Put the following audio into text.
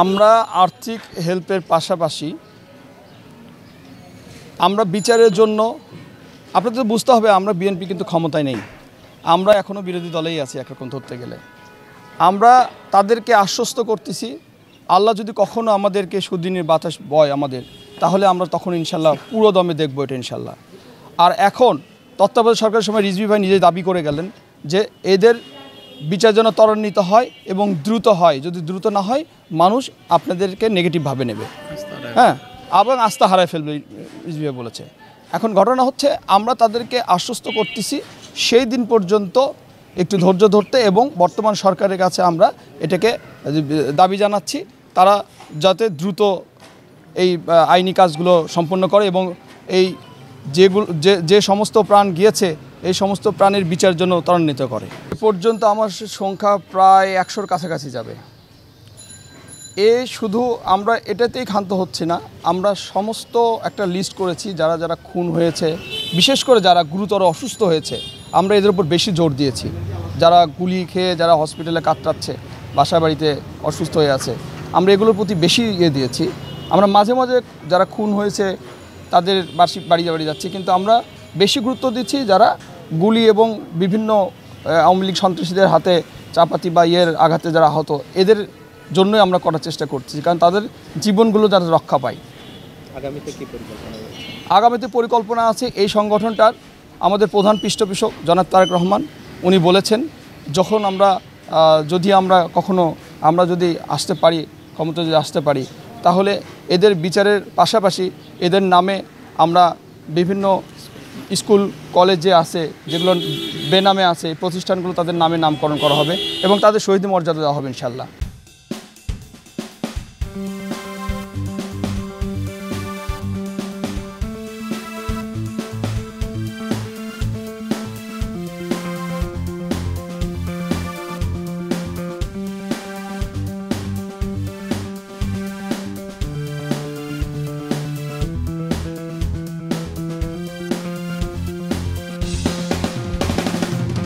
আমরা আর্থিক হেল্পের পাশাপাশি আমরা বিচারের জন্য আপনাদের বুঝতে হবে আমরা বিএনপি কিন্তু ক্ষমতায় নেই, আমরা এখনও বিরোধী দলেই আছি একরকম ধরতে গেলে। আমরা তাদেরকে আশ্বস্ত করতেছি আল্লাহ যদি কখনও আমাদেরকে সুদিনের বাতাস বয় আমাদের, তাহলে আমরা তখন ইনশাল্লাহ পুরো দমে দেখবো এটা ইনশাল্লাহ। আর এখন তত্ত্বাবধায়ক সরকারের সময় রিজভী ভাই নিজে দাবি করে গেলেন যে এদের বিচার যেন ত্বরান্বিত হয় এবং দ্রুত হয়, যদি দ্রুত না হয় মানুষ আপনাদেরকে নেগেটিভভাবে নেবে, হ্যাঁ, এবং আস্থা হারায় ফেলবে রিজভী ভাই বলেছে। এখন ঘটনা হচ্ছে আমরা তাদেরকে আশ্বস্ত করতেছি সেই দিন পর্যন্ত একটু ধৈর্য ধরতে, এবং বর্তমান সরকারের কাছে আমরা এটাকে দাবি জানাচ্ছি তারা যাতে দ্রুত এই আইনি কাজগুলো সম্পন্ন করে এবং এই যে সমস্ত প্রাণ গিয়েছে এই সমস্ত প্রাণের বিচার জন্য ত্বরান্বিত করে। এ পর্যন্ত আমার সংখ্যা প্রায় 100-র কাছাকাছি যাবে। শুধু আমরা এটাতেই ক্ষান্ত হচ্ছি না, আমরা সমস্ত একটা লিস্ট করেছি যারা যারা খুন হয়েছে, বিশেষ করে যারা গুরুতর অসুস্থ হয়েছে আমরা এদের উপর বেশি জোর দিয়েছি। যারা গুলি খেয়ে যারা হসপিটালে কাতরাচ্ছে, বাসা বাড়িতে অসুস্থ হয়ে আছে, আমরা এগুলোর প্রতি বেশি দিয়েছি। আমরা মাঝে মাঝে যারা খুন হয়েছে তাদের বাড়ি যাচ্ছি, কিন্তু আমরা বেশি গুরুত্ব দিচ্ছি যারা গুলি এবং বিভিন্ন আওয়ামী লীগ সন্ত্রাসীদের হাতে চাপাতি বা আঘাতে যারা আহত, এদের জন্যই আমরা করার চেষ্টা করছি, কারণ তাদের জীবনগুলো যাতে রক্ষা পায়। আগামীতে কি পরিকল্পনা? আগামীতে পরিকল্পনা আছে এই সংগঠনটার আমাদের প্রধান পৃষ্ঠপোষক জনাব তারেক রহমান উনি বলেছেন যখন যদি আমরা যদি আসতে পারি, ক্ষমতা যদি আসতে পারি, তাহলে এদের বিচারের পাশাপাশি এদের নামে আমরা বিভিন্ন স্কুল কলেজ যে আছে যেগুলো বেনামে আছে এই প্রতিষ্ঠানগুলো তাদের নামে নামকরণ করা হবে এবং তাদের শহীদ মর্যাদা দেওয়া হবে ইনশাল্লাহ।